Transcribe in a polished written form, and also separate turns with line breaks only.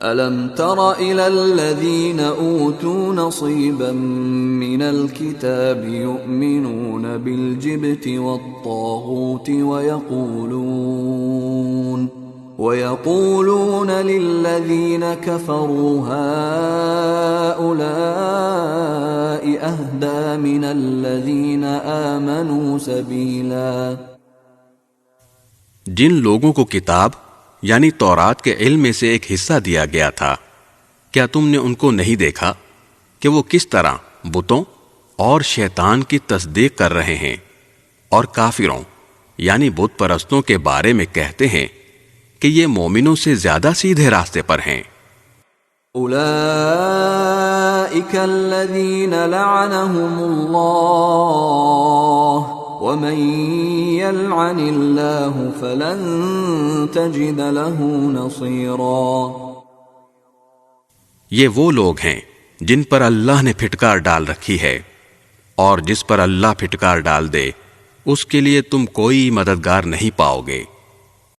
أَلَمْ تَرَ إِلَى الَّذِينَ أُوتُوا نَصِيبًا مِّنَ الْكِتَابِ يُؤْمِنُونَ بِالْجِبْتِ وَالطَّاغُوتِ وَيَقُولُونَ لِلَّذِينَ كَفَرُوا هَؤُلَاءِ أَهْدَىٰ مِنَ الَّذِينَ آمَنُوا سَبِيلًا۔
جن لوگوں کو کتاب یعنی تورات کے علم میں سے ایک حصہ دیا گیا تھا، کیا تم نے ان کو نہیں دیکھا کہ وہ کس طرح بتوں اور شیطان کی تصدیق کر رہے ہیں، اور کافروں یعنی بت پرستوں کے بارے میں کہتے ہیں کہ یہ مومنوں سے زیادہ سیدھے راستے پر ہیں۔
اولئک الذین لعنهم اللہ ومن يلعن اللہ فلن تجد له نصیرا۔
یہ وہ لوگ ہیں جن پر اللہ نے پھٹکار ڈال رکھی ہے، اور جس پر اللہ پھٹکار ڈال دے اس کے لیے تم کوئی مددگار نہیں پاؤ گے۔